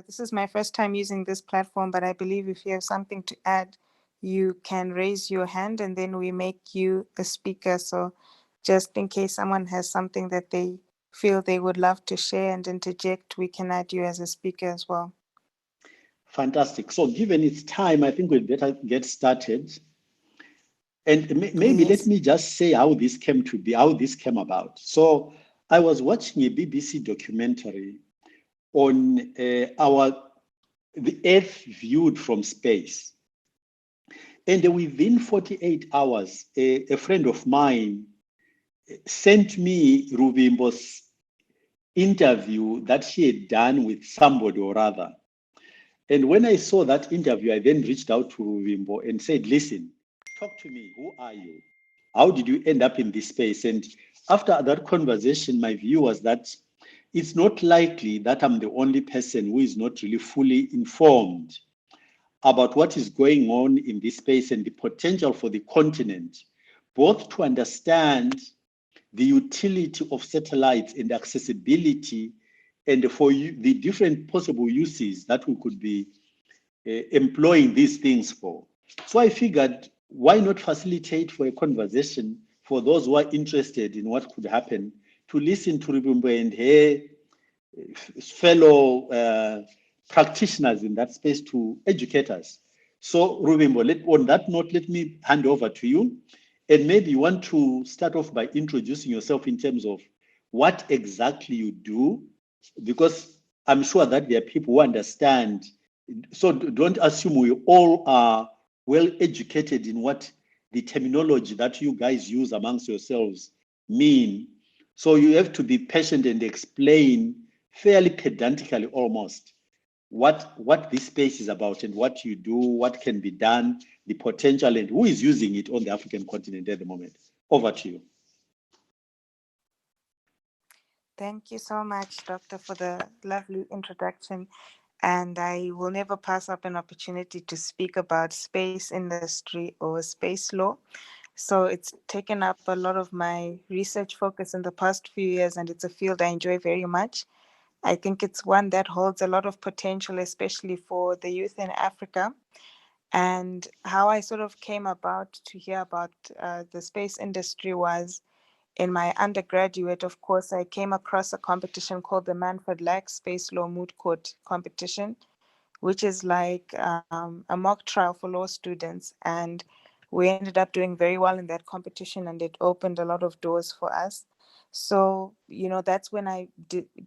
This is my first time using this platform, but I believe if you have something to add, you can raise your hand and then we make you a speaker. So just in case someone has something that they feel they would love to share and interject, we can add you as a speaker as well. Fantastic. So given it's time, I think we'd better get started. And maybe let me just say how this came to be, how this came about. So I was watching a BBC documentary on the Earth viewed from space. And within 48 hours, a friend of mine sent me Ruvimbo's interview that she had done with somebody or other. And when I saw that interview, I then reached out to Ruvimbo and said, listen, talk to me. Who are you? How did you end up in this space? And after that conversation, my view was that it's not likely that I'm the only person who is not really fully informed about what is going on in this space and the potential for the continent, both to understand the utility of satellites and accessibility and for the different possible uses that we could be employing these things for. So I figured, why not facilitate for a conversation for those who are interested in what could happen to listen to Ruvimbo and her fellow practitioners in that space to educate us. So Ruvimbo, on that note, let me hand over to you. And maybe you want to start off by introducing yourself in terms of what exactly you do, because I'm sure that there are people who understand. So don't assume we all are well educated in what the terminology that you guys use amongst yourselves mean. So you have to be patient and explain fairly pedantically almost what this space is about and what you do, what can be done, the potential, and who is using it on the African continent at the moment. Over to you. Thank you so much, Doctor, for the lovely introduction. And I will never pass up an opportunity to speak about space industry or space law. So it's taken up a lot of my research focus in the past few years, and it's a field I enjoy very much. I think it's one that holds a lot of potential, especially for the youth in Africa. And how I sort of came about to hear about the space industry was in my undergraduate, of course, I came across a competition called the Manfred Lack Space Law Moot Court Competition, which is like a mock trial for law students. And we ended up doing very well in that competition, and it opened a lot of doors for us. So, that's when I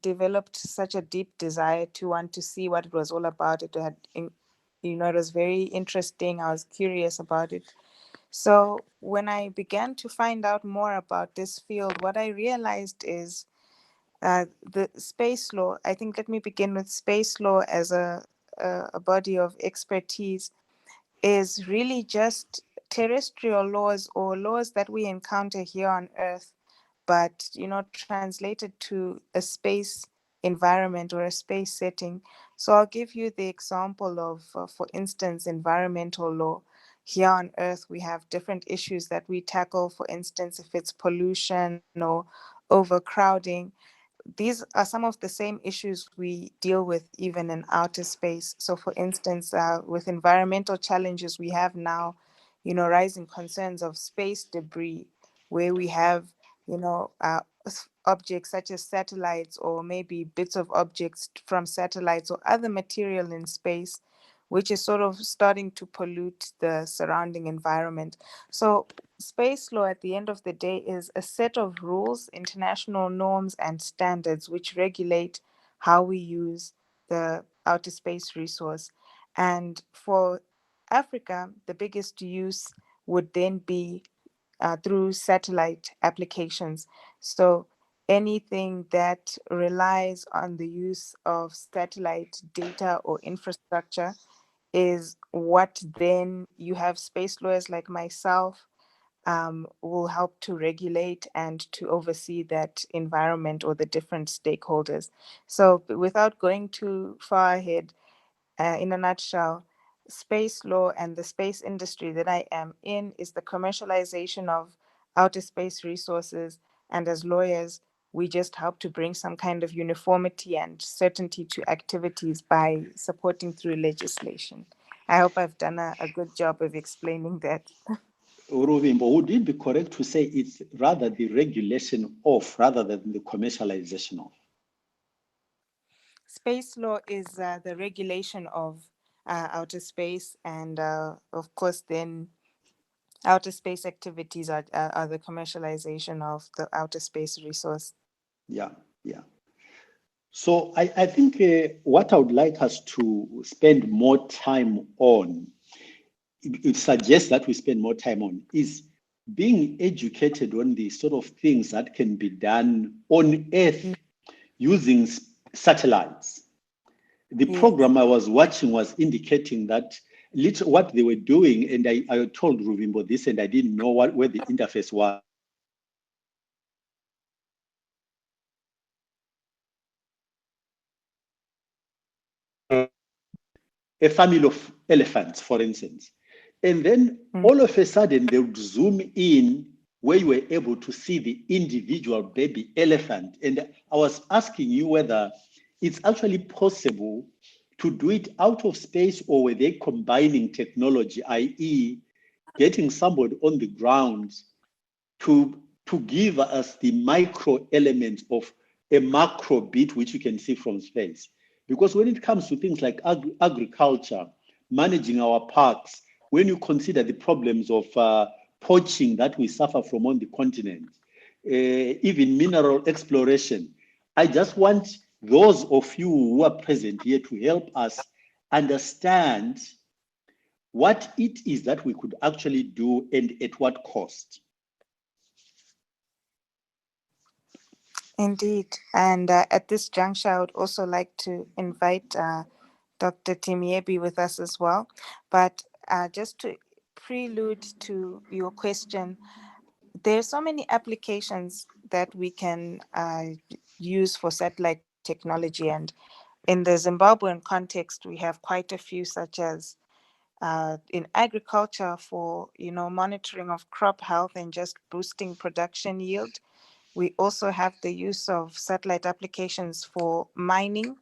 developed such a deep desire to want to see what it was all about. It had, it was very interesting. I was curious about it. So when I began to find out more about this field, what I realized is the space law. I think let me begin with space law as a body of expertise is really just terrestrial laws or laws that we encounter here on Earth, but translated to a space environment or a space setting. So I'll give you the example of, for instance, environmental law. Here on Earth, we have different issues that we tackle. For instance, if it's pollution or overcrowding, these are some of the same issues we deal with even in outer space. So, for instance, with environmental challenges we have now, rising concerns of space debris, where we have, objects such as satellites or maybe bits of objects from satellites or other material in space, which is sort of starting to pollute the surrounding environment. So, space law at the end of the day is a set of rules, international norms, and standards which regulate how we use the outer space resource. And for Africa, the biggest use would then be through satellite applications. So anything that relies on the use of satellite data or infrastructure is what then you have space lawyers like myself will help to regulate and to oversee that environment or the different stakeholders. So without going too far ahead, in a nutshell, space law and the space industry that I am in is the commercialization of outer space resources. And as lawyers, We just help to bring some kind of uniformity and certainty to activities by supporting through legislation. I hope I've done a good job of explaining that. Ruvimbo, would it be correct to say it's rather the regulation of rather than the commercialization of? Space law is the regulation of outer space, and of course, then outer space activities are the commercialization of the outer space resource. Yeah, yeah. So I think what I would like us to spend more time on, it suggests that we spend more time on, is being educated on the sort of things that can be done on Earth using satellites. The Yes. program I was watching was indicating that little what they were doing, and I told Ruvimbo this, and I didn't know where the interface was. A family of elephants, for instance. And then Mm. all of a sudden, they would zoom in where you were able to see the individual baby elephant. And I was asking you whether it's actually possible to do it out of space, or were they combining technology, i.e., getting somebody on the ground to give us the micro elements of a macro bit which you can see from space. Because when it comes to things like agriculture, managing our parks, when you consider the problems of poaching that we suffer from on the continent, even mineral exploration, I just want those of you who are present here to help us understand what it is that we could actually do and at what cost. Indeed. And at this juncture, I would also like to invite Dr. Timiebi with us as well. But just to prelude to your question, there are so many applications that we can use for satellite technology. And in the Zimbabwean context, we have quite a few, such as in agriculture for monitoring of crop health and just boosting production yield. We also have the use of satellite applications for mining,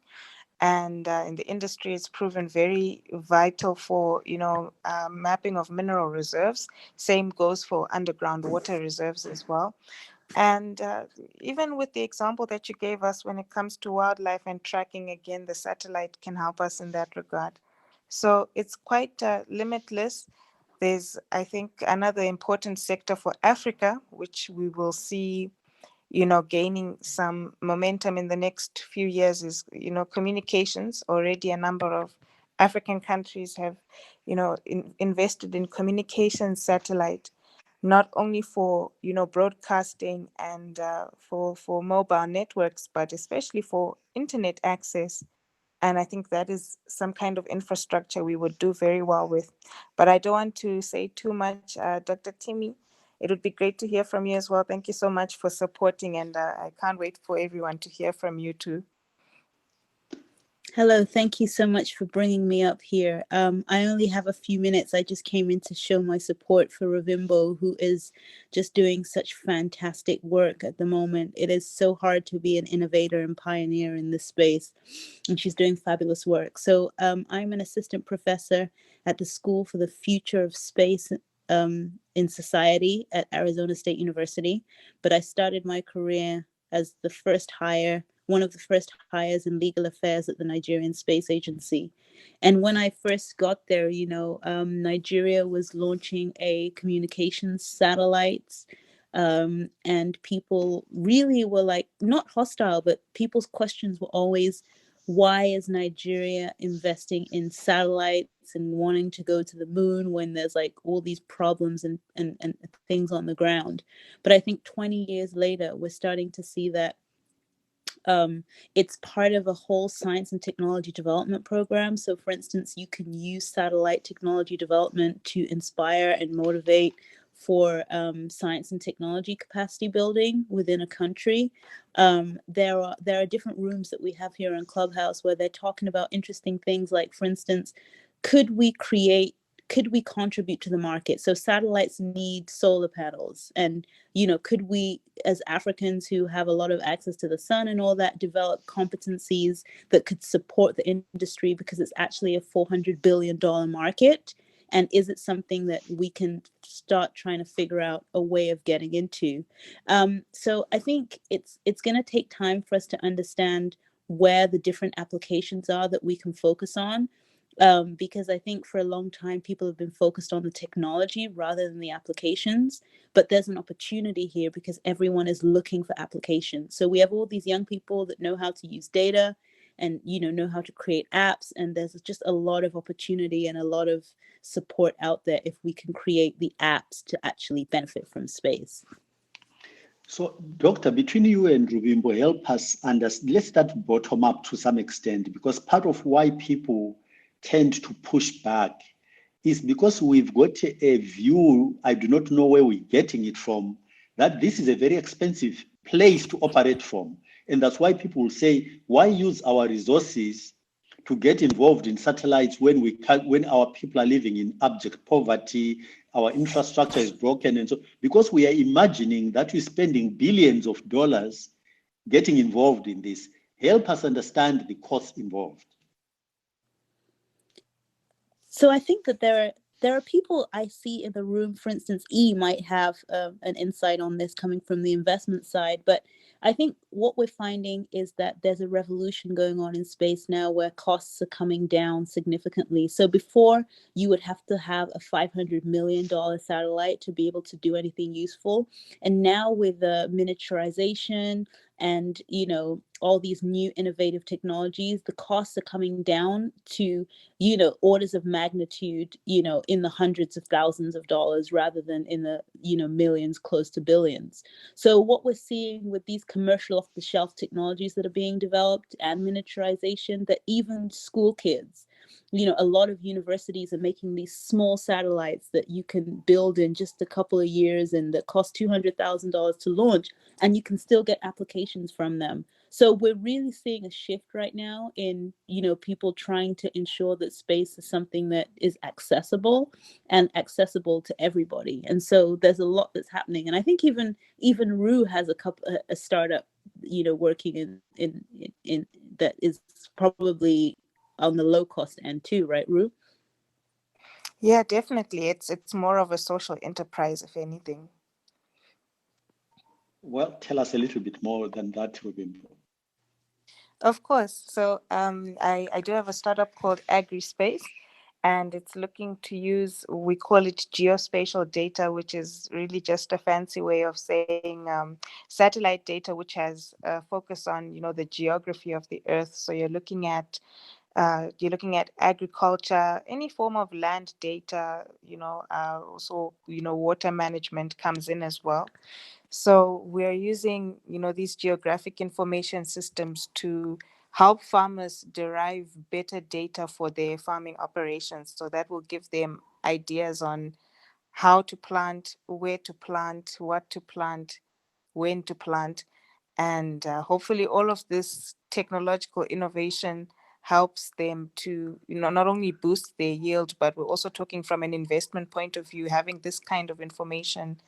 and in the industry, it's proven very vital for mapping of mineral reserves. Same goes for underground water reserves as well. And even with the example that you gave us when it comes to wildlife and tracking, again, the satellite can help us in that regard. So it's quite limitless. There's, I think, another important sector for Africa, which we will see gaining some momentum in the next few years, is, communications. Already a number of African countries have, invested in communications satellite, not only for, broadcasting and for mobile networks, but especially for internet access. And I think that is some kind of infrastructure we would do very well with. But I don't want to say too much. Dr. Timmy, it would be great to hear from you as well. Thank you so much for supporting, and I can't wait for everyone to hear from you too. Hello, thank you so much for bringing me up here. I only have a few minutes. I just came in to show my support for Ruvimbo, who is just doing such fantastic work at the moment. It is so hard to be an innovator and pioneer in this space, and she's doing fabulous work. So I'm an assistant professor at the School for the Future of Space in Society at Arizona State University, but I started my career as one of the first hires in legal affairs at the Nigerian Space Agency. And when I first got there, Nigeria was launching a communications satellites. And people really were like, not hostile, but people's questions were always, why is Nigeria investing in satellites and wanting to go to the moon when there's like all these problems and things on the ground? But I think 20 years later, we're starting to see that it's part of a whole science and technology development program. So, for instance, you can use satellite technology development to inspire and motivate for science and technology capacity building within a country. There are different rooms that we have here in Clubhouse where they're talking about interesting things like, for instance, could we create could we contribute to the market? So satellites need solar panels, and could we, as Africans who have a lot of access to the sun and all that, develop competencies that could support the industry, because it's actually a $400 billion market? And is it something that we can start trying to figure out a way of getting into? So I think it's going to take time for us to understand where the different applications are that we can focus on. Because I think for a long time, people have been focused on the technology rather than the applications. But there's an opportunity here because everyone is looking for applications. So we have all these young people that know how to use data and know how to create apps, and there's just a lot of opportunity and a lot of support out there if we can create the apps to actually benefit from space. So, Doctor, between you and Ruvimbo, help us understand. Let's start bottom up to some extent, because part of why people tend to push back is because we've got a view, I do not know where we're getting it from, that this is a very expensive place to operate from. And that's why people will say, why use our resources to get involved in satellites when our people are living in abject poverty, our infrastructure is broken, and so because we are imagining that we're spending billions of dollars getting involved in this. Help us understand the costs involved. So I think that there are people I see in the room. For instance, might have an insight on this coming from the investment side, but I think what we're finding is that there's a revolution going on in space now where costs are coming down significantly. So before, you would have to have a $500 million satellite to be able to do anything useful. And now with the miniaturization and all these new innovative technologies, the costs are coming down to orders of magnitude in the hundreds of thousands of dollars rather than in the millions, close to billions. So what we're seeing with these commercial off the shelf technologies that are being developed and miniaturization, that even school kids, a lot of universities are making these small satellites that you can build in just a couple of years and that cost $200,000 to launch, and you can still get applications from them. So we're really seeing a shift right now in, people trying to ensure that space is something that is accessible and accessible to everybody. And so there's a lot that's happening. And I think even Ru has a startup, working in that is probably on the low cost end too, right, Ru? Yeah, definitely. It's more of a social enterprise, if anything. Well, tell us a little bit more than that, Ruvimbo. Of course. So I do have a startup called AgriSpace, and it's looking to use, we call it geospatial data, which is really just a fancy way of saying satellite data, which has a focus on, the geography of the earth. So you're looking at agriculture, any form of land data, also, water management comes in as well. So we're using, these geographic information systems to help farmers derive better data for their farming operations. So that will give them ideas on how to plant, where to plant, what to plant, when to plant. And hopefully all of this technological innovation helps them to, not only boost their yield, but we're also talking from an investment point of view. Having this kind of information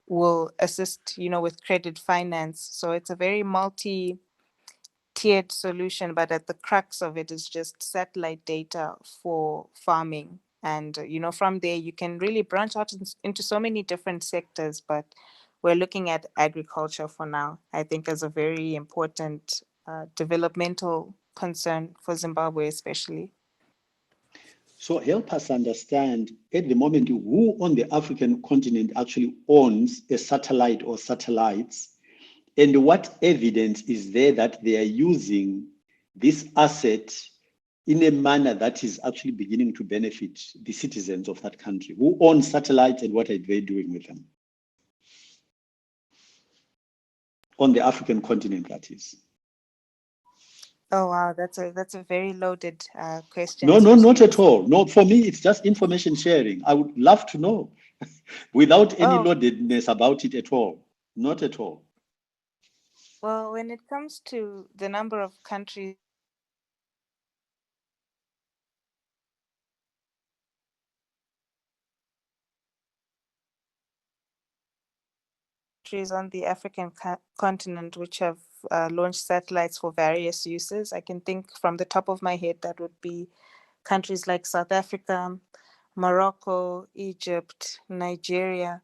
will assist, with credit finance. So it's a very multi-tiered solution, but at the crux of it is just satellite data for farming. And, from there, you can really branch out into so many different sectors, but we're looking at agriculture for now, I think, as a very important developmental concern for Zimbabwe, especially. So help us understand at the moment who on the African continent actually owns a satellite or satellites, and what evidence is there that they are using this asset in a manner that is actually beginning to benefit the citizens of that country? Who owns satellites and what are they doing with them? On the African continent, that is. Oh wow, that's a very loaded question, No, not especially at with. all. No, for me, it's just information sharing. I would love to know without any Oh, loadedness about it at all. Not at all. well, when it comes to the number of countries countries on the African continent which have launched satellites for various uses. I can think from the top of my head that would be countries like South Africa, Morocco, Egypt, Nigeria,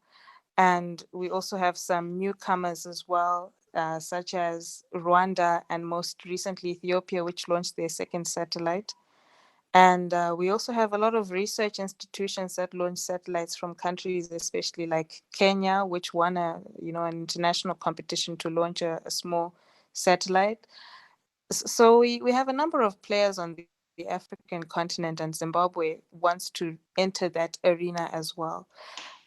and we also have some newcomers as well, such as Rwanda and most recently Ethiopia, which launched their second satellite. And we also have a lot of research institutions that launch satellites from countries, especially like Kenya, which won an international competition to launch a small satellite. So we have a number of players on the African continent, and Zimbabwe wants to enter that arena as well.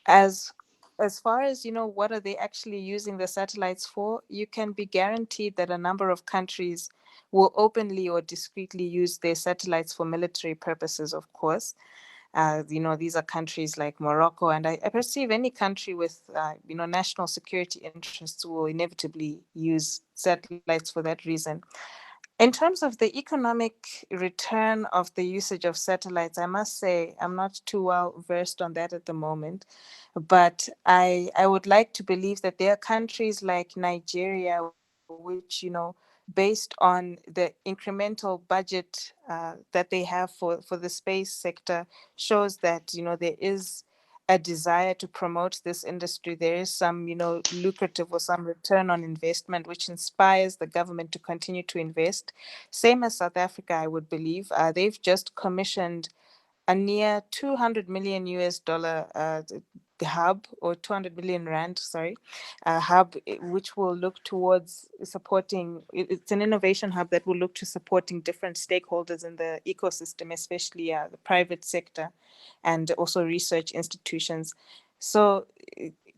As as far as what are they actually using the satellites for, you can be guaranteed that a number of countries will openly or discreetly use their satellites for military purposes, of course. These are countries like Morocco, and I perceive any country with, national security interests will inevitably use satellites for that reason. In terms of the economic return of the usage of satellites, I must say I'm not too well versed on that at the moment, but I would like to believe that there are countries like Nigeria, which based on the incremental budget that they have for the space sector, shows that there is a desire to promote this industry. There is some lucrative or some return on investment, which inspires the government to continue to invest. Same as South Africa, I would believe. They've just commissioned a near 200 million US dollar hub, or 200 million rand, sorry, hub, which will look towards supporting. It's an innovation hub that will look to supporting different stakeholders in the ecosystem, especially the private sector and also research institutions. So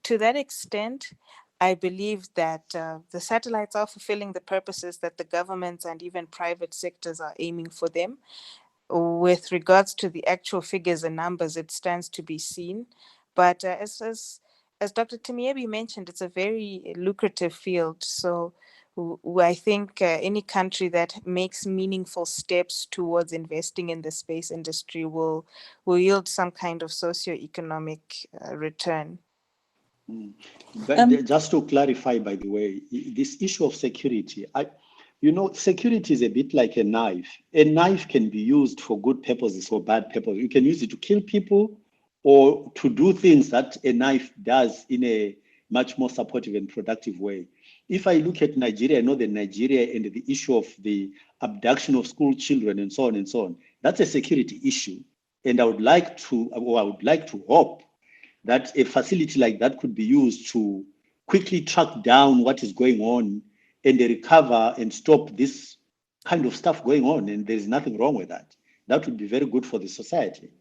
to that extent, I believe that the satellites are fulfilling the purposes that the governments and even private sectors are aiming for them. With regards to the actual figures and numbers, it stands to be seen. But as Dr. Timiebi mentioned, it's a very lucrative field. So I think any country that makes meaningful steps towards investing in the space industry will yield some kind of socioeconomic return. But just to clarify, by the way, this issue of security, security is a bit like a knife. A knife can be used for good purposes or bad purposes. You can use it to kill people or to do things that a knife does in a much more supportive and productive way. If I look at Nigeria, I know that Nigeria and the issue of the abduction of school children and so on and so on, that's a security issue. And I would like to hope that a facility like that could be used to quickly track down what is going on and recover and stop this kind of stuff going on. And there's nothing wrong with that. That would be very good for the society.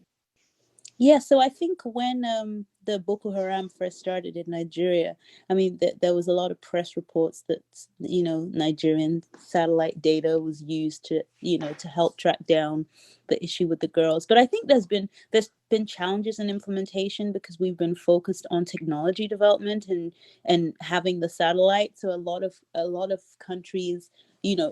Yeah, so I think when the Boko Haram first started in Nigeria, I mean, there was a lot of press reports that, Nigerian satellite data was used to, to help track down the issue with the girls. But I think there's been challenges in implementation because we've been focused on technology development and having the satellite. So a lot of countries,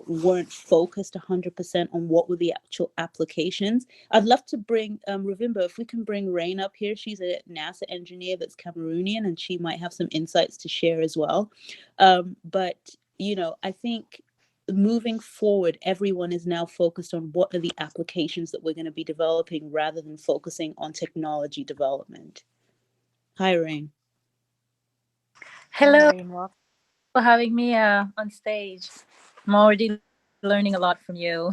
weren't focused 100% on what were the actual applications. I'd love to bring Ruvimbo, if we can bring Rain up here. She's a NASA engineer that's Cameroonian, and she might have some insights to share as well. But I think moving forward, everyone is now focused on what are the applications that we're going to be developing rather than focusing on technology development. Hi, Rain. Hello, for having me on stage. I'm already learning a lot from you.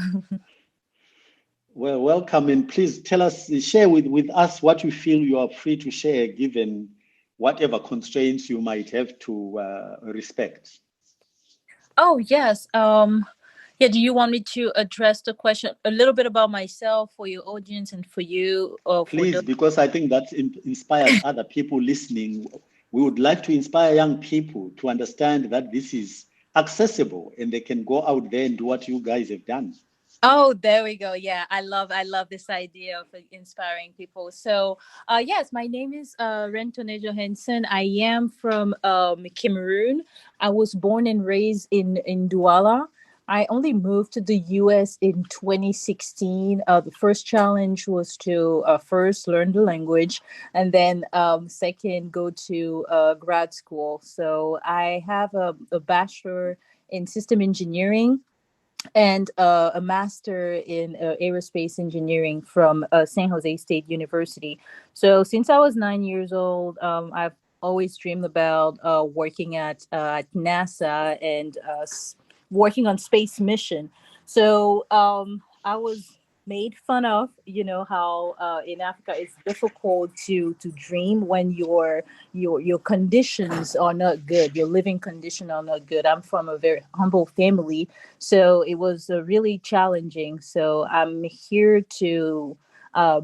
Well, welcome, and please share with us what you feel you are free to share, given whatever constraints you might have to respect. Oh, yes. Yeah, do you want me to address the question a little bit about myself for your audience and for you? Please, because I think that inspires other people listening. We would like to inspire young people to understand that this is accessible and they can go out there and do what you guys have done. Oh, there we go. Yeah, I love this idea of inspiring people. So, yes, my name is Rentone Johansson. I am from Cameroon. I was born and raised in Douala. I only moved to the US in 2016. The first challenge was to first learn the language, and then second, go to grad school. So I have a bachelor in system engineering and a master in aerospace engineering from San Jose State University. So since I was 9 years old, I've always dreamed about working at NASA and working on space mission. So I was made fun of, how in Africa it's difficult to dream when your conditions are not good, your living condition are not good. I'm from a very humble family, so it was really challenging. So I'm here to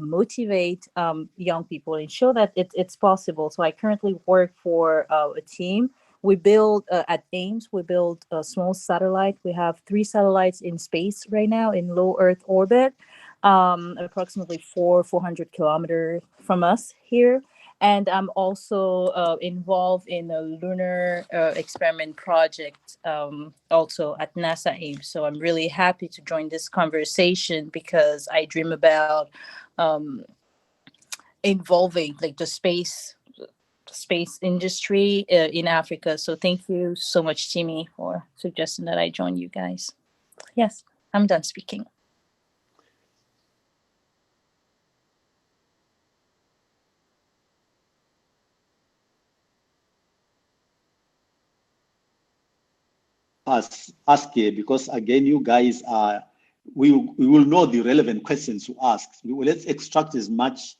motivate young people and show that it's possible. So I currently work for a team. We build at Ames, we build a small satellite. We have 3 satellites in space right now in low Earth orbit, approximately 400 kilometers from us here. And I'm also involved in a lunar experiment project, also at NASA Ames. So I'm really happy to join this conversation because I dream about um, involving like the space industry in Africa. So thank you so much, Timmy, for suggesting that I join you guys. Yes, I'm done speaking. Ask here, because again, you guys are, we will know the relevant questions to ask. Let's extract as much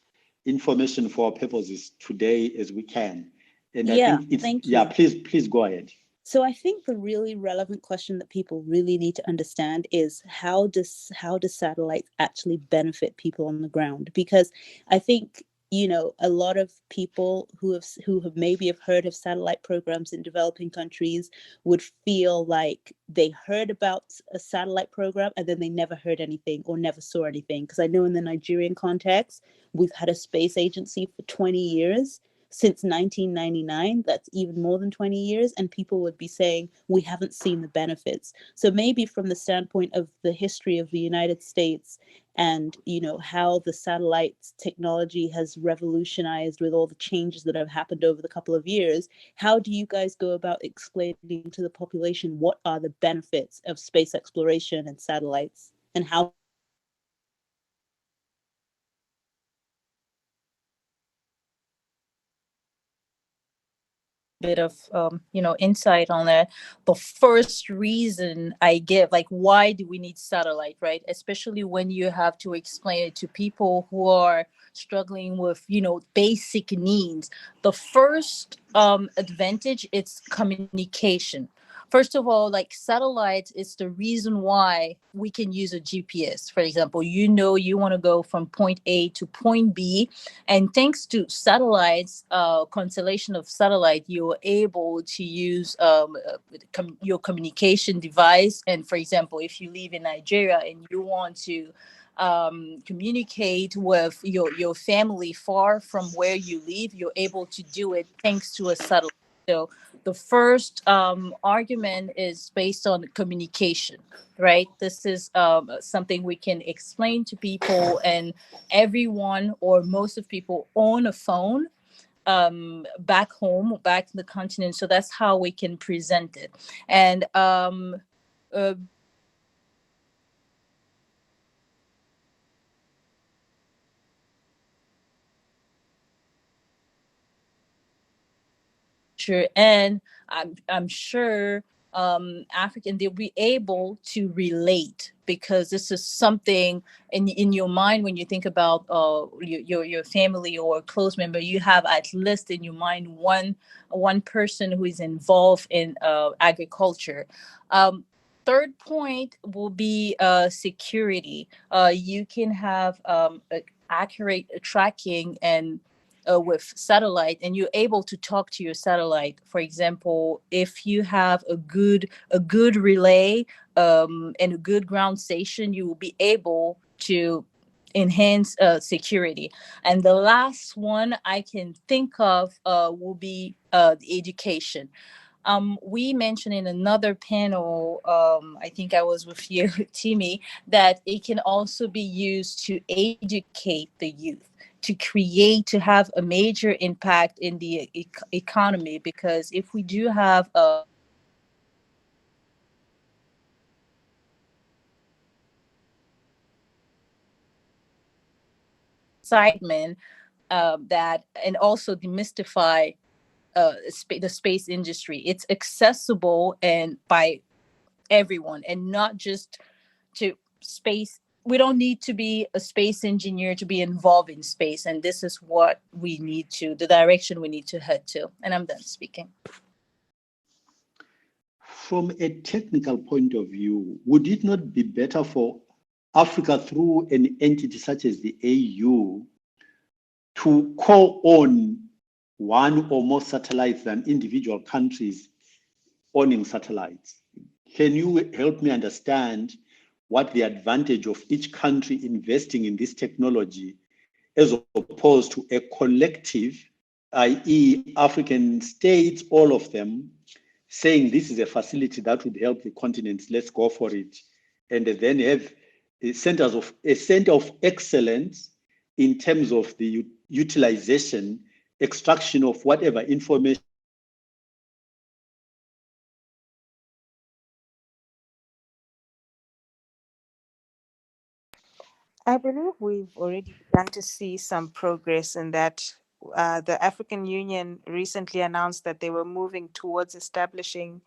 information for our purposes today as we can. And I Yeah, think it's, thank yeah, you. please go ahead. So I think the really relevant question that people really need to understand is how does satellites actually benefit people on the ground? Because I think, a lot of people who have maybe have heard of satellite programs in developing countries would feel like they heard about a satellite program and then they never heard anything or never saw anything. Because I know in the Nigerian context, we've had a space agency for 20 years, since 1999. That's even more than 20 years, and people would be saying we haven't seen the benefits. So maybe from the standpoint of the history of the United States and how the satellite technology has revolutionized with all the changes that have happened over the couple of years, how do you guys go about explaining to the population what are the benefits of space exploration and satellites, and how bit of insight on that. The first reason I give, like, why do we need satellite, right? Especially when you have to explain it to people who are struggling with basic needs. The first advantage, it's communication. First of all, like, satellites is the reason why we can use a GPS. For example, you want to go from point A to point B, and thanks to satellites, constellation of satellite, you're able to use your communication device. And for example, if you live in Nigeria and you want to communicate with your family far from where you live, you're able to do it thanks to a satellite. So the first argument is based on communication, right? This is something we can explain to people, and everyone or most of people own a phone back home, back in the continent. So that's how we can present it. And uh, sure. And I'm sure African, they'll be able to relate, because this is something in your mind. When you think about your family or a close member, you have at least in your mind one person who is involved in agriculture. Third point will be security. You can have accurate tracking and with satellite, and you're able to talk to your satellite. For example, if you have a good relay and a good ground station, you will be able to enhance security. And the last one I can think of will be the education. We mentioned in another panel, I think I was with you, Timmy, that it can also be used to educate the youth, to create, to have a major impact in the economy. Because if we do have a excitement, that, and also demystify the space industry. It's accessible and by everyone, and not just to space. We don't need to be a space engineer to be involved in space, and this is what we need to, the direction we need to head to. And I'm done speaking. From a technical point of view, would it not be better for Africa, through an entity such as the AU, to co-own one or more satellites than individual countries owning satellites? Can you help me understand what the advantage of each country investing in this technology as opposed to a collective, i.e., African states, all of them, saying this is a facility that would help the continents, let's go for it, and then have a center of excellence in terms of the utilization, extraction of whatever information. I believe we've already begun to see some progress in that. The African Union recently announced that they were moving towards establishing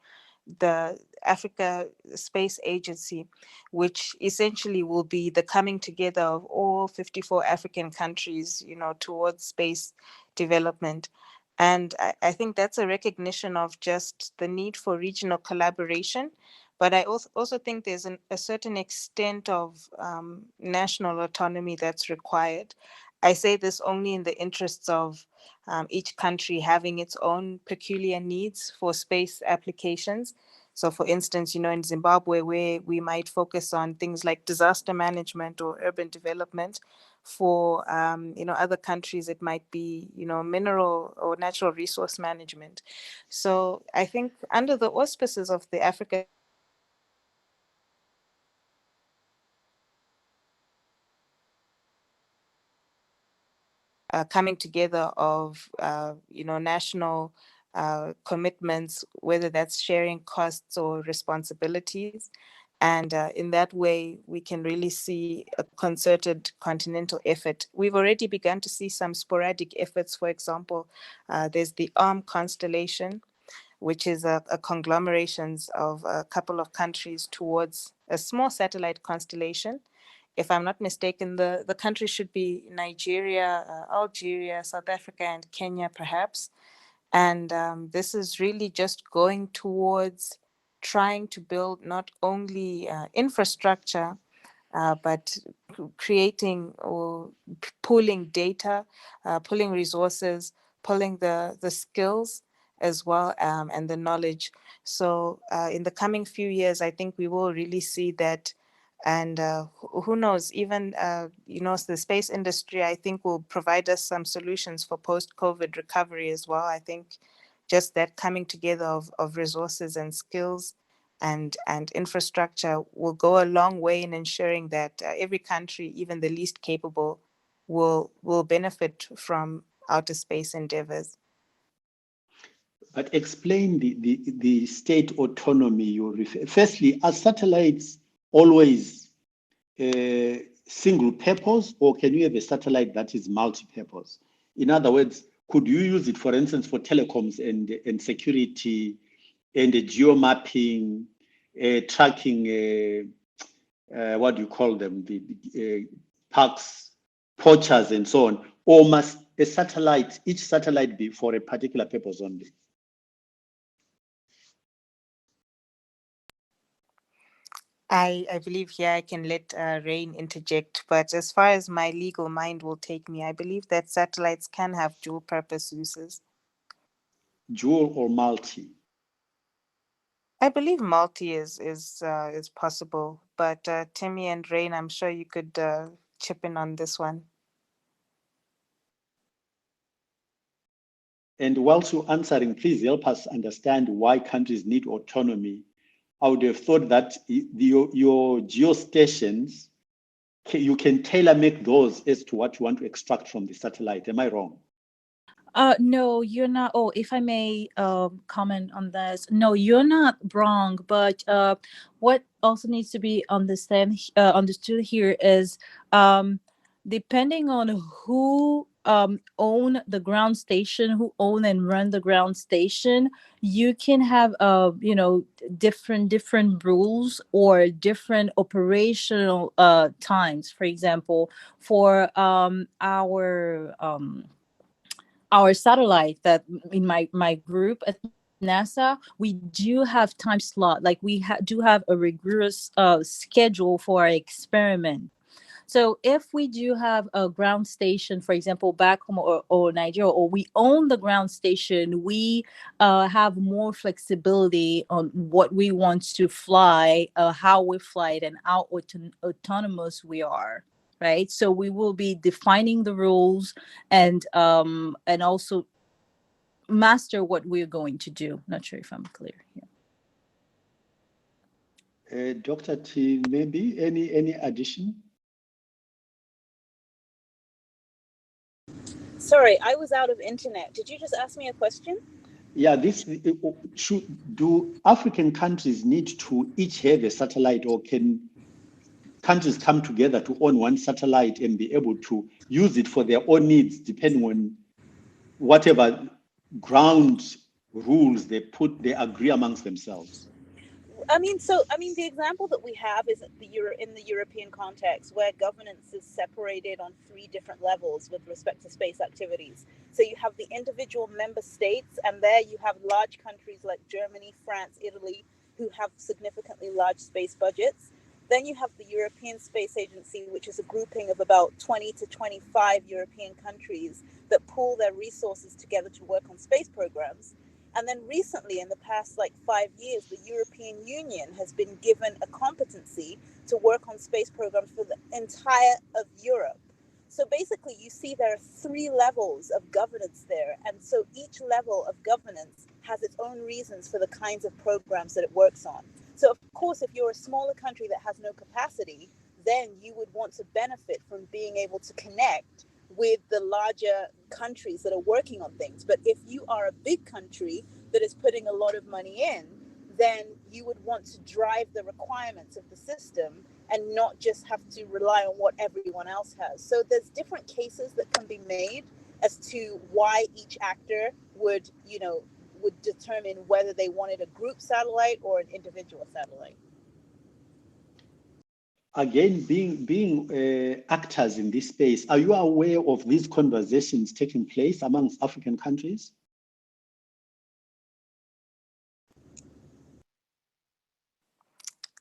the Africa Space Agency, which essentially will be the coming together of all 54 African countries, towards space development. And I think that's a recognition of just the need for regional collaboration. But I also think there's a certain extent of national autonomy that's required. I say this only in the interests of each country having its own peculiar needs for space applications. So, for instance, in Zimbabwe, where we might focus on things like disaster management or urban development, for other countries, it might be mineral or natural resource management. So, I think under the auspices of the Africa coming together of national commitments, whether that's sharing costs or responsibilities. And in that way, we can really see a concerted continental effort. We've already begun to see some sporadic efforts. For example, there's the ARM constellation, which is a conglomeration of a couple of countries towards a small satellite constellation. If I'm not mistaken, the country should be Nigeria, Algeria, South Africa, and Kenya, perhaps. And this is really just going towards trying to build not only infrastructure, but creating or pooling data, pulling resources, pulling the skills as well, and the knowledge. So in the coming few years, I think we will really see that. And who knows, even, the space industry, I think, will provide us some solutions for post-COVID recovery as well. I think just that coming together of resources and skills and infrastructure will go a long way in ensuring that every country, even the least capable, will benefit from outer space endeavors. But explain the state autonomy you refer. Firstly, are satellites always single purpose, or can you have a satellite that is multi-purpose? In other words, could you use it, for instance, for telecoms and security and geo mapping, tracking, what do you call them, the parks, poachers, and so on? Or must each satellite be for a particular purpose only? I believe here I can let Rain interject, but as far as my legal mind will take me, I believe that satellites can have dual purpose uses. Dual or multi? I believe multi is possible, but Timmy and Rain, I'm sure you could chip in on this one. And whilst you're answering, please help us understand why countries need autonomy. I would have thought that your geostations, you can tailor make those as to what you want to extract from the satellite. Am I wrong? No, you're not. Oh, if I may comment on this. No, you're not wrong. But what also needs to be understood here is depending on who own the ground station, who own and run the ground station, you can have different rules or different operational times. For example, for our satellite that in my group at NASA, we do have time slot. Like we do have a rigorous schedule for our experiment. So if we do have a ground station, for example, back home or Nigeria, or we own the ground station, we have more flexibility on what we want to fly, how we fly it, and how autonomous we are. Right. So we will be defining the rules and also master what we're going to do. Not sure if I'm clear here. Dr. T, maybe any addition? Sorry, I was out of internet. Did you just ask me a question? Yeah, do African countries need to each have a satellite, or can countries come together to own one satellite and be able to use it for their own needs, depending on whatever ground rules they agree amongst themselves? The example that we have is in the European context, where governance is separated on 3 different levels with respect to space activities. So you have the individual member states, and there you have large countries like Germany, France, Italy, who have significantly large space budgets. Then you have the European Space Agency, which is a grouping of about 20 to 25 European countries that pool their resources together to work on space programs. And then recently, in the past 5 years, the European Union has been given a competency to work on space programs for the entire of Europe. So basically, you see there are 3 levels of governance there. And so each level of governance has its own reasons for the kinds of programs that it works on. So of course, if you're a smaller country that has no capacity, then you would want to benefit from being able to connect with the larger countries that are working on things. But if you are a big country that is putting a lot of money in, then you would want to drive the requirements of the system and not just have to rely on what everyone else has. So there's different cases that can be made as to why each actor would determine whether they wanted a group satellite or an individual satellite. Again, being actors in this space, are you aware of these conversations taking place amongst African countries?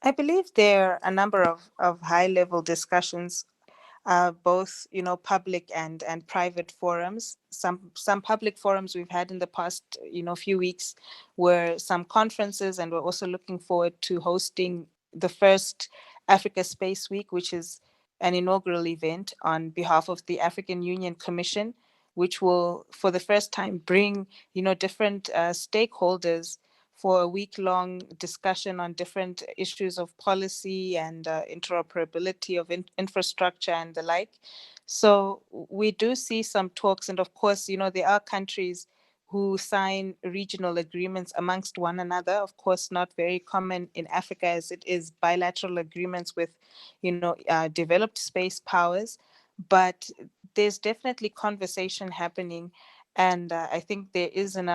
I believe there are a number of high-level discussions, both public and private forums. Some public forums we've had in the past few weeks were some conferences, and we're also looking forward to hosting the first Africa Space Week, which is an inaugural event on behalf of the African Union Commission, which will for the first time bring different stakeholders for a week-long discussion on different issues of policy and interoperability of infrastructure and the like. So we do see some talks, and of course, there are countries who sign regional agreements amongst one another. Of course, not very common in Africa as it is bilateral agreements with, developed space powers. But there's definitely conversation happening, and I think there is an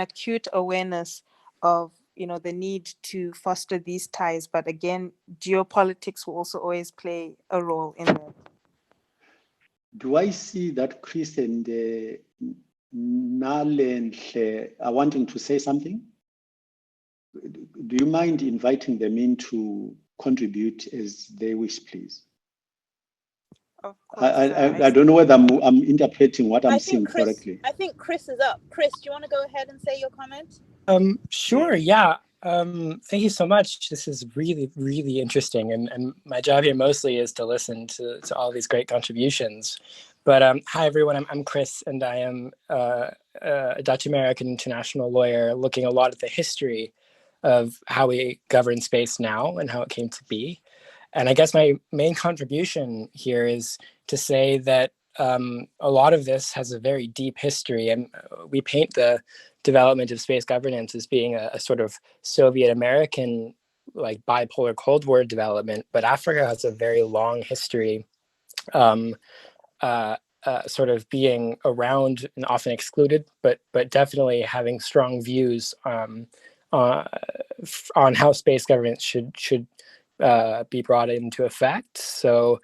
acute awareness of the need to foster these ties. But again, geopolitics will also always play a role in that. Do I see that Chris and Nalenhle are wanting to say something? Do you mind inviting them in to contribute as they wish, please? Of course, I don't know whether I'm interpreting what I'm seeing correctly. I think Chris is up. Chris, do you want to go ahead and say your comment? Sure, yeah. Thank you so much. This is really, really interesting. And my job here mostly is to listen to all these great contributions. But hi, everyone. I'm Chris, and I am a Dutch American international lawyer looking a lot at the history of how we govern space now and how it came to be. And I guess my main contribution here is to say that a lot of this has a very deep history, and we paint the development of space governance as being a sort of Soviet American, like bipolar Cold War development, but Africa has a very long history, sort of being around and often excluded, but definitely having strong views on how space governance should be brought into effect. So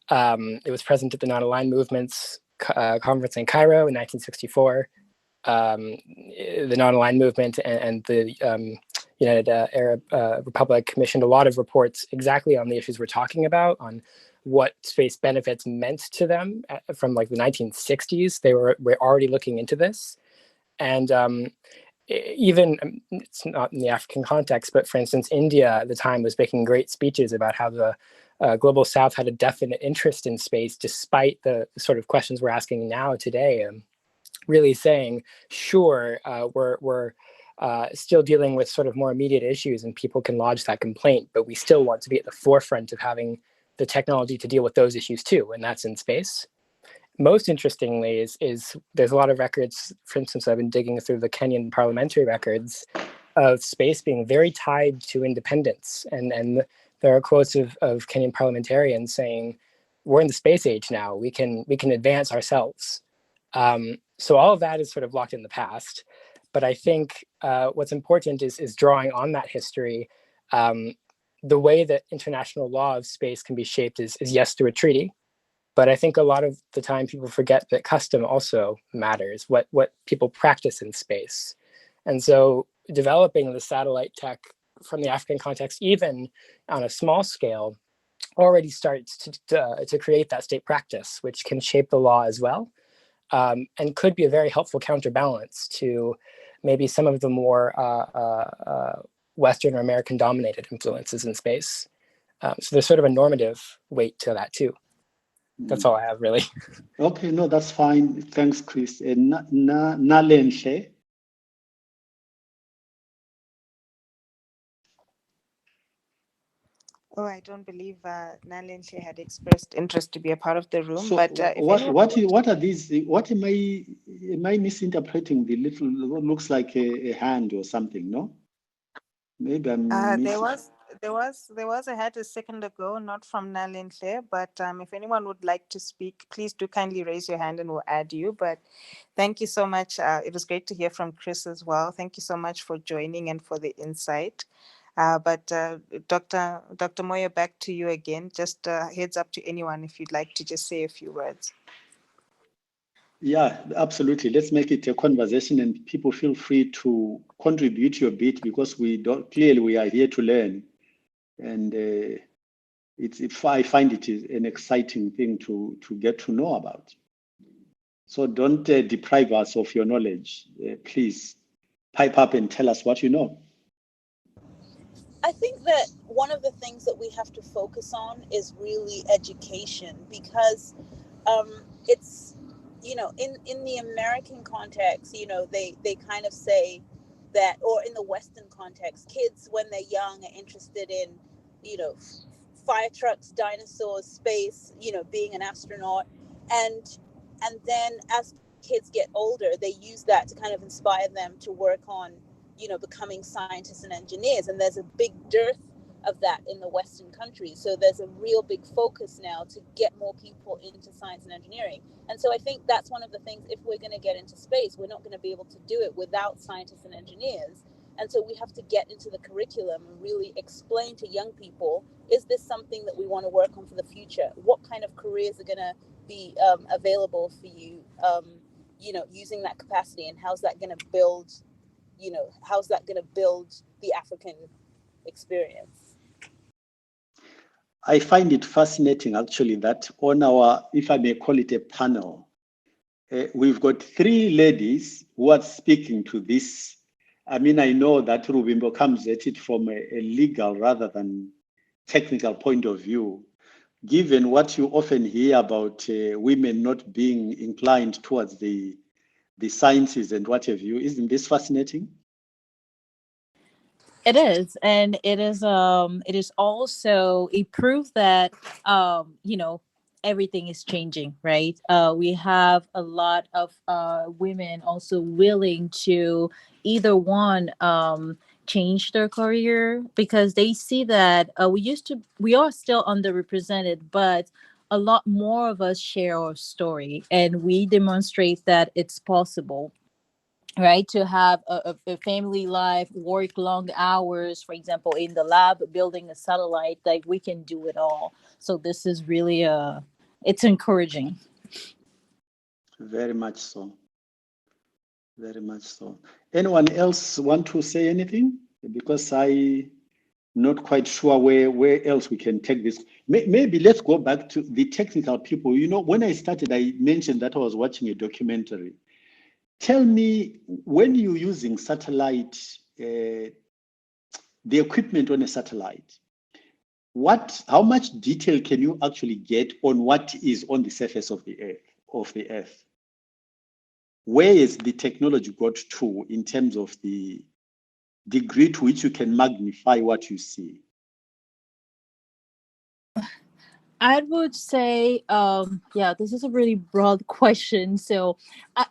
it was present at the Non-Aligned Movements conference in Cairo in 1964. The Non-Aligned Movement and the United Arab Republic commissioned a lot of reports exactly on the issues we're talking about, on what space benefits meant to them from like the 1960s. They were already looking into this. And even, it's not in the African context, but for instance, India at the time was making great speeches about how the global South had a definite interest in space, despite the sort of questions we're asking now today. Really saying, sure, we're still dealing with sort of more immediate issues and people can lodge that complaint, but we still want to be at the forefront of having the technology to deal with those issues too, and that's in space. Most interestingly is there's a lot of records, for instance, I've been digging through the Kenyan parliamentary records of space being very tied to independence. And there are quotes of Kenyan parliamentarians saying, we're in the space age now, we can advance ourselves. So all of that is sort of locked in the past. But I think what's important is drawing on that history. The way that international law of space can be shaped is yes, through a treaty. But I think a lot of the time people forget that custom also matters, what people practice in space. And so developing the satellite tech from the African context, even on a small scale, already starts to create that state practice, which can shape the law as well, and could be a very helpful counterbalance to maybe some of the more Western or American dominated influences in space. So there's sort of a normative weight to that too. That's all I have, really. Okay, no, that's fine. Thanks, Chris. Nalenhle. Oh, I don't believe Nalenhle had expressed interest to be a part of the room. So but what are these? What am I misinterpreting? The little looks like a hand or something. No, maybe I'm missing. There was a hand a second ago, not from Nalenhle, but if anyone would like to speak, please do kindly raise your hand and we'll add you. But thank you so much. It was great to hear from Chris as well. Thank you so much for joining and for the insight. But Dr. Moyo, back to you again. Just heads up to anyone if you'd like to just say a few words. Yeah, absolutely. Let's make it a conversation and people feel free to contribute your bit, because clearly we are here to learn. And I find it is an exciting thing to get to know about. So don't deprive us of your knowledge. Please pipe up and tell us what you know. I think that one of the things that we have to focus on is really education, because it's, in the American context, they kind of say that, or in the Western context, kids when they're young are interested in, fire trucks, dinosaurs, space, being an astronaut. And then as kids get older, they use that to kind of inspire them to work on, becoming scientists and engineers. And there's a big dearth of that in the Western countries. So there's a real big focus now to get more people into science and engineering. And so I think that's one of the things, if we're going to get into space, we're not going to be able to do it without scientists and engineers. And so we have to get into the curriculum and really explain to young people, is this something that we want to work on for the future? What kind of careers are going to be available for you, using that capacity, and how's that going to build, the African experience? I find it fascinating, actually, that on our, if I may call it a panel, we've got 3 ladies who are speaking to this. I mean, I know that Ruvimbo comes at it from a legal rather than technical point of view, given what you often hear about women not being inclined towards the the sciences and what have you. Isn't this fascinating? It is, and it is also a proof that everything is changing, right? We have a lot of women also willing to either one change their career because they see that we are still underrepresented, but a lot more of us share our story and we demonstrate that it's possible, right, to have a family life, work long hours, for example, in the lab building a satellite. Like, we can do it all. So this is really it's encouraging. Very much so. Very much so. Anyone else want to say anything? Because I'm not quite sure where else we can take this. Maybe let's go back to the technical people. You know, when I started, I mentioned that I was watching a documentary. Tell me, when you're using satellite, the equipment on a satellite, how much detail can you actually get on what is on the surface of the earth? Where is the technology got to in terms of the degree to which you can magnify what you see? I would say, yeah, this is a really broad question. So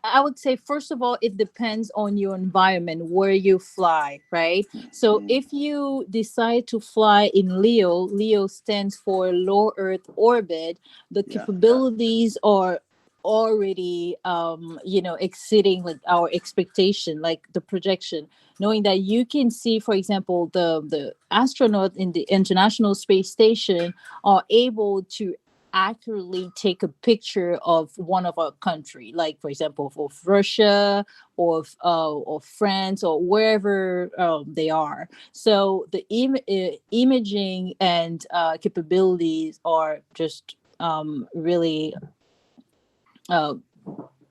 I would say, first of all, it depends on your environment, where you fly, right? So if you decide to fly in Leo stands for low Earth orbit, the capabilities are already exceeding like our expectation, like the projection, knowing that you can see, for example, the astronaut in the International Space Station are able to accurately take a picture of one of our country, like for example of Russia or France or wherever they are. So the imaging and capabilities are just really uh,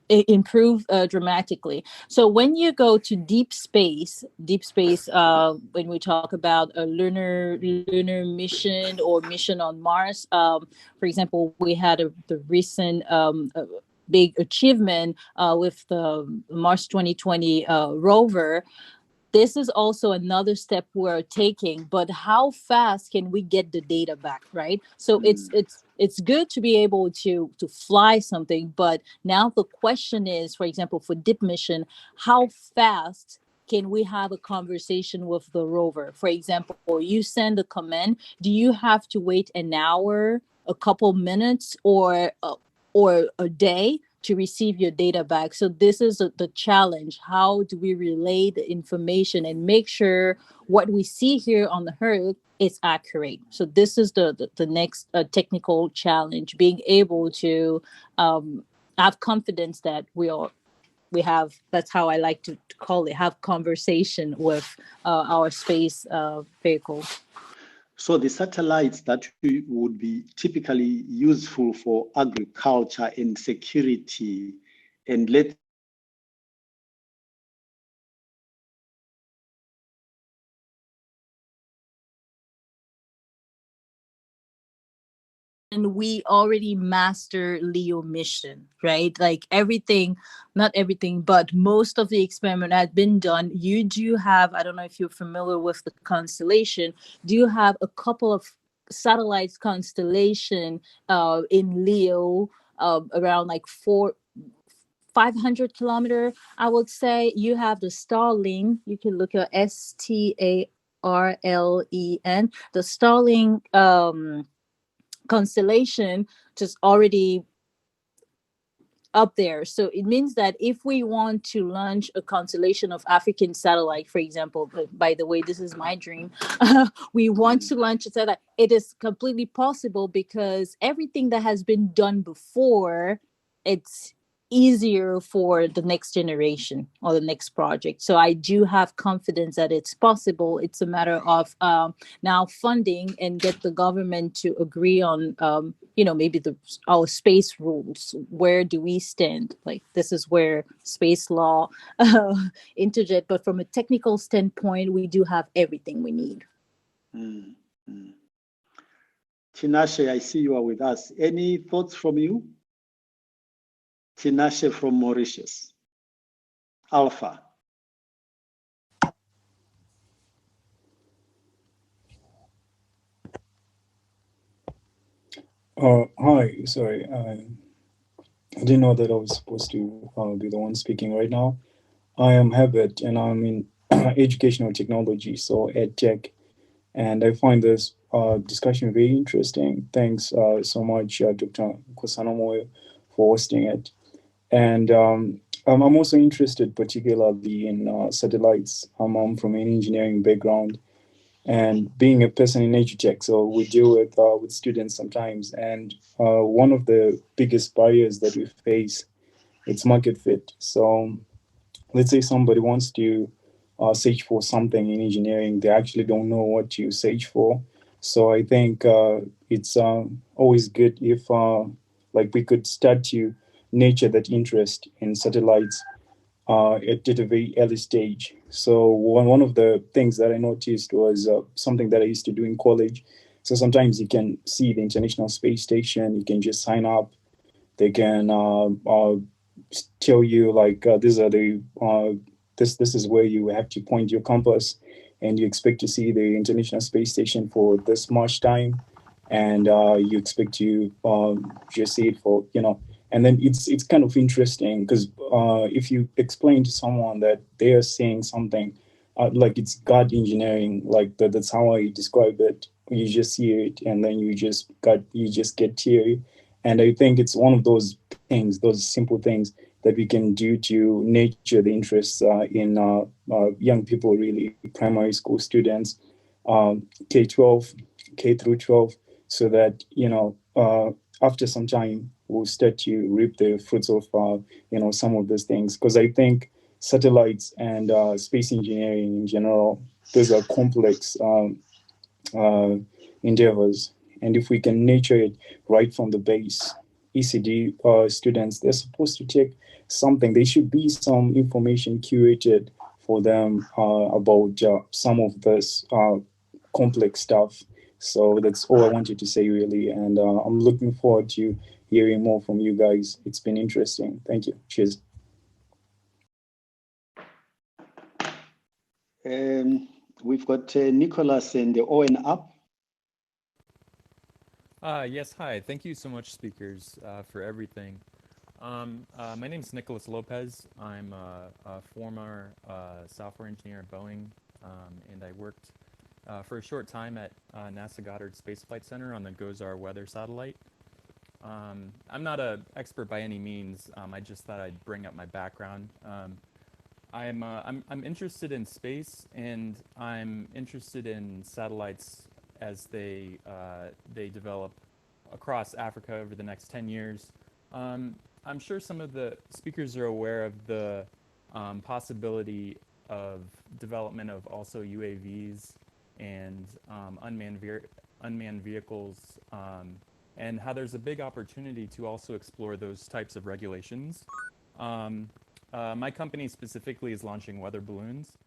improve dramatically. So when you go to deep space, when we talk about a lunar mission or mission on Mars, for example, we had the recent big achievement with the Mars 2020 rover. This is also another step we're taking, but how fast can we get the data back, right? So it's good to be able to fly something, but now the question is, for example, for deep mission, how fast can we have a conversation with the rover? For example, you send a command, do you have to wait an hour, a couple minutes, or a day to receive your data back? So this is the challenge. How do we relay the information and make sure what we see here on the earth is accurate? So this is the next technical challenge, being able to have confidence that we have, that's how I like to call it, have conversation with our space vehicle. So the satellites that would be typically useful for agriculture and security, and let's and we already master Leo mission, right? Like everything, not everything, but most of the experiment had been done. You do have, I don't know if you're familiar with the constellation, do you have a couple of satellites constellation in Leo, around like 500 kilometer, I would say. You have the Starlink. You can look at Starlen, the Starlink constellation, just already up there. So it means that if we want to launch a constellation of African satellite, for example, by the way, this is my dream, we want to launch a satellite, it is completely possible because everything that has been done before, it's easier for the next generation or the next project. So I do have confidence that it's possible. It's a matter of now funding and get the government to agree on maybe our space rules. Where do we stand? Like, this is where space law interject, but from a technical standpoint, we do have everything we need. Tinashe, I see you are with us. Any thoughts from you? Tinashe from Mauritius. Alpha. Hi, sorry, I didn't know that I was supposed to be the one speaking right now. I am Habit, and I'm in educational technology, so ed tech, and I find this discussion very interesting. Thanks so much, Dr. Nkosana Moyo, for hosting it. And I'm also interested particularly in satellites. I'm from an engineering background, and being a person in edutech, so we deal with students sometimes. And one of the biggest barriers that we face, it's market fit. So let's say somebody wants to search for something in engineering, they actually don't know what to search for. So I think it's always good if like we could start to nurture that interest in satellites at a very early stage. So one of the things that I noticed was something that I used to do in college. So sometimes you can see the International Space Station, you can just sign up. They can tell you like these are the this is where you have to point your compass, and you expect to see the International Space Station for this much time, and you expect to just see it for and then it's kind of interesting because if you explain to someone that they are saying something like it's God engineering, like that's how I describe it. You just see it, and then you just get teary. And I think it's one of those things, those simple things that we can do to nurture the interests in young people, really, primary school students, K-12, K through 12, so that, after some time, we'll start to reap the fruits of, some of those things. Because I think satellites and space engineering in general, those are complex uh, endeavors. And if we can nurture it right from the base, ECD students, they're supposed to take something. There should be some information curated for them about some of this complex stuff. So that's all I wanted to say, really. And I'm looking forward to hearing more from you guys. It's been interesting. Thank you. Cheers. We've got Nicholas and the Owen up. Yes, hi. Thank you so much, speakers, for everything. My name is Nicholas Lopez. I'm a former software engineer at Boeing, and I worked for a short time at NASA Goddard Space Flight Center on the GOES-R weather satellite. I'm not an expert by any means. I just thought I'd bring up my background. I'm interested in space, and I'm interested in satellites as they develop across Africa over the next 10 years. I'm sure some of the speakers are aware of the possibility of development of also UAVs and unmanned vehicles, and how there's a big opportunity to also explore those types of regulations. My company specifically is launching weather balloons,